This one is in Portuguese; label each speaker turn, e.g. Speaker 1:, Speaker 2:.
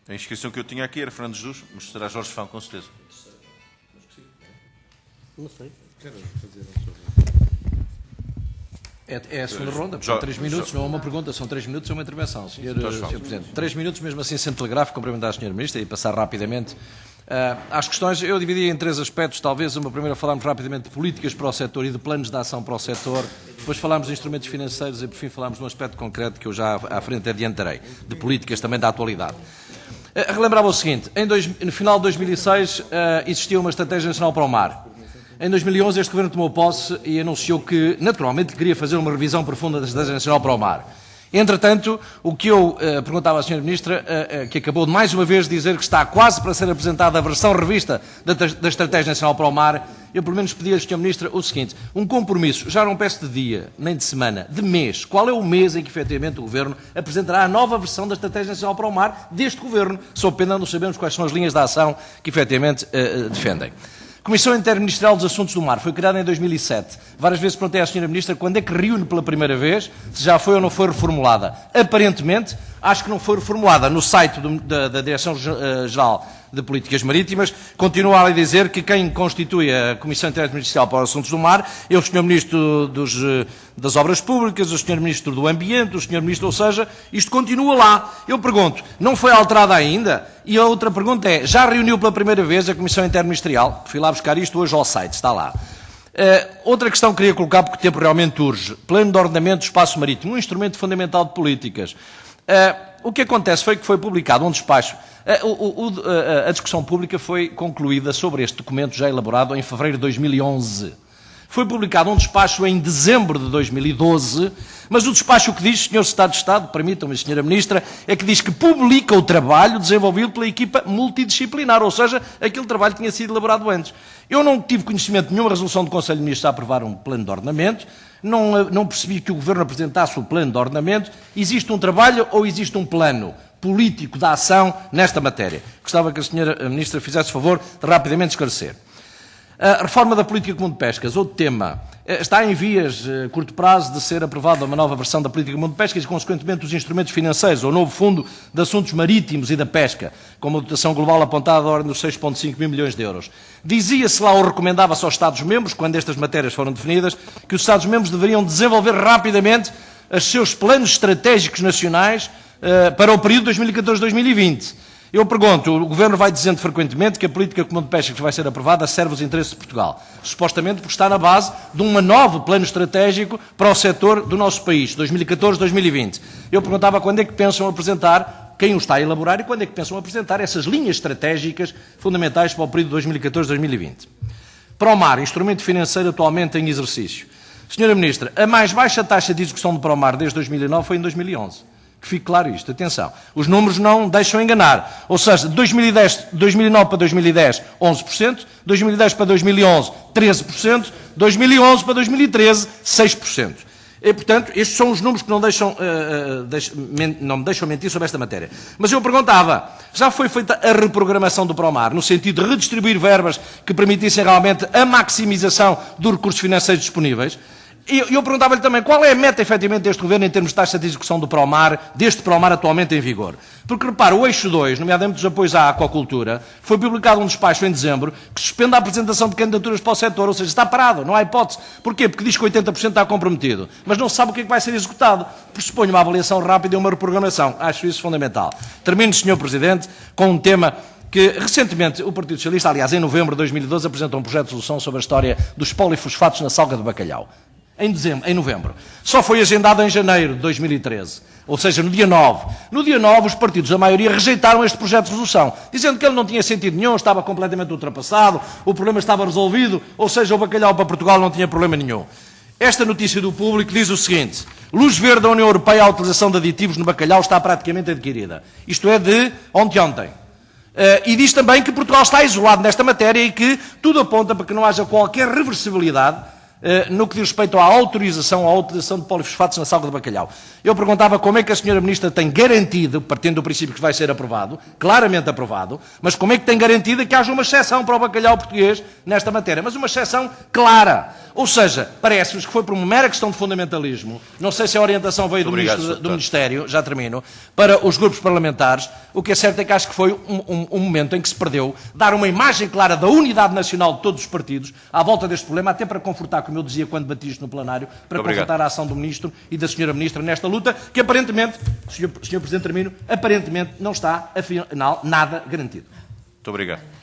Speaker 1: A inscrição que eu tinha aqui era Fernando Jesus, mas será Jorge Fão, com certeza.
Speaker 2: Não sei.
Speaker 3: Quero fazer a sua...
Speaker 2: É a segunda ronda, portanto, 3 minutos, não é uma pergunta, são 3 minutos, é uma intervenção. Senhor Presidente, 3 minutos, mesmo assim, sendo telegráfico, cumprimentar a Sra. Ministra e passar rapidamente às questões. Eu dividi em 3 aspectos, talvez. Uma primeira, falarmos rapidamente de políticas para o setor e de planos de ação para o setor. Depois falámos de instrumentos financeiros e, por fim, falámos de um aspecto concreto que eu já à frente adiantarei, de políticas também da atualidade. Relembrava o seguinte, no final de 2006 existia uma estratégia nacional para o mar. Em 2011 este Governo tomou posse e anunciou que, naturalmente, queria fazer uma revisão profunda da estratégia nacional para o mar. Entretanto, o que eu perguntava à Sra. Ministra, que acabou de mais uma vez dizer que está quase para ser apresentada a versão revista da Estratégia Nacional para o Mar, eu pelo menos pedi à Sra. Ministra o seguinte, um compromisso, já não peço de dia, nem de semana, de mês. Qual é o mês em que efetivamente o Governo apresentará a nova versão da Estratégia Nacional para o Mar deste Governo? Sob pena de não sabemos quais são as linhas de ação que efetivamente defendem. Comissão Interministerial dos Assuntos do Mar foi criada em 2007. Várias vezes perguntei à Sra. Ministra quando é que reúne pela primeira vez, se já foi ou não foi reformulada. Aparentemente, acho que não foi reformulada. No site da Direção-Geral de Políticas Marítimas, continua a dizer que quem constitui a Comissão Interministerial para os Assuntos do Mar é o Sr. Ministro das Obras Públicas, o Sr. Ministro do Ambiente, o Sr. Ministro, ou seja, isto continua lá. Eu pergunto, não foi alterada ainda? E a outra pergunta é, já reuniu pela primeira vez a Comissão Interministerial? Fui lá buscar isto hoje ao site, está lá. Outra questão que queria colocar, porque o tempo realmente urge. Plano de ordenamento do espaço marítimo, um instrumento fundamental de políticas. O que acontece foi que foi publicado um despacho. A discussão pública foi concluída sobre este documento já elaborado em fevereiro de 2011. Foi publicado um despacho em dezembro de 2012, mas o despacho que diz, Sr. Secretário de Estado, permitam-me, Sra. Ministra, é que diz que publica o trabalho desenvolvido pela equipa multidisciplinar, ou seja, aquele trabalho que tinha sido elaborado antes. Eu não tive conhecimento de nenhuma resolução do Conselho de Ministros a aprovar um plano de ordenamento, não percebi que o Governo apresentasse o plano de ordenamento. Existe um trabalho ou existe um plano político de ação nesta matéria? Gostava que a Sra. Ministra fizesse favor de rapidamente esclarecer. A reforma da política comum de pescas, outro tema, está em vias, a curto prazo, de ser aprovada uma nova versão da política comum de pescas e, consequentemente, os instrumentos financeiros, o novo Fundo de Assuntos Marítimos e da Pesca, com uma dotação global apontada à ordem dos 6,5 mil milhões de euros. Dizia-se lá ou recomendava-se aos Estados-membros, quando estas matérias foram definidas, que os Estados-membros deveriam desenvolver rapidamente os seus planos estratégicos nacionais para o período 2014-2020. Eu pergunto, o Governo vai dizendo frequentemente que a política comum de pesca que vai ser aprovada serve os interesses de Portugal, supostamente porque está na base de um novo plano estratégico para o setor do nosso país, 2014-2020. Eu perguntava quando é que pensam apresentar, quem o está a elaborar, e quando é que pensam apresentar essas linhas estratégicas fundamentais para o período 2014-2020. Para o mar, instrumento financeiro atualmente em exercício. Sra. Ministra, a mais baixa taxa de execução do Promar desde 2009 foi em 2011. Que fique claro isto, atenção, os números não deixam enganar, ou seja, de 2009 para 2010, 11%, 2010 para 2011, 13%, 2011 para 2013, 6%. E, portanto, estes são os números que não me deixam mentir sobre esta matéria. Mas eu perguntava, já foi feita a reprogramação do Promar, no sentido de redistribuir verbas que permitissem realmente a maximização dos recursos financeiros disponíveis? E eu perguntava-lhe também qual é a meta, efetivamente, deste Governo em termos de taxa de execução do Promar, deste Promar atualmente em vigor. Porque, repara, o eixo 2, nomeadamente dos apoios à aquacultura, foi publicado um despacho em dezembro que suspende a apresentação de candidaturas para o setor, ou seja, está parado, não há hipótese. Porquê? Porque diz que 80% está comprometido, mas não se sabe o que é que vai ser executado. Pressuponho uma avaliação rápida e uma reprogramação. Acho isso fundamental. Termino, Sr. Presidente, com um tema que, recentemente, o Partido Socialista, aliás, em novembro de 2012, apresentou um projeto de solução sobre a história dos polifosfatos na salga de bacalhau. Em novembro. Só foi agendado em janeiro de 2013, ou seja, no dia 9. No dia 9, os partidos da maioria rejeitaram este projeto de resolução, dizendo que ele não tinha sentido nenhum, estava completamente ultrapassado, o problema estava resolvido, ou seja, o bacalhau para Portugal não tinha problema nenhum. Esta notícia do Público diz o seguinte: luz verde da União Europeia à utilização de aditivos no bacalhau está praticamente adquirida. Isto é de ontem. E diz também que Portugal está isolado nesta matéria e que tudo aponta para que não haja qualquer reversibilidade no que diz respeito à autorização à utilização de polifosfatos na salga de bacalhau. Eu perguntava como é que a Sra. Ministra tem garantido, partindo do princípio que vai ser aprovado, claramente aprovado, mas como é que tem garantido que haja uma exceção para o bacalhau português nesta matéria, mas uma exceção clara. Ou seja, parece-nos que foi por uma mera questão de fundamentalismo, não sei se a orientação veio do Ministério, já termino, para os grupos parlamentares. O que é certo é que acho que foi um momento em que se perdeu dar uma imagem clara da unidade nacional de todos os partidos à volta deste problema, até para confortar, como eu dizia quando bati isto no plenário, para confortar a ação do Ministro e da Sra. Ministra nesta luta, que aparentemente, Sr. Presidente, termino, aparentemente não está, afinal, nada garantido.
Speaker 1: Muito obrigado.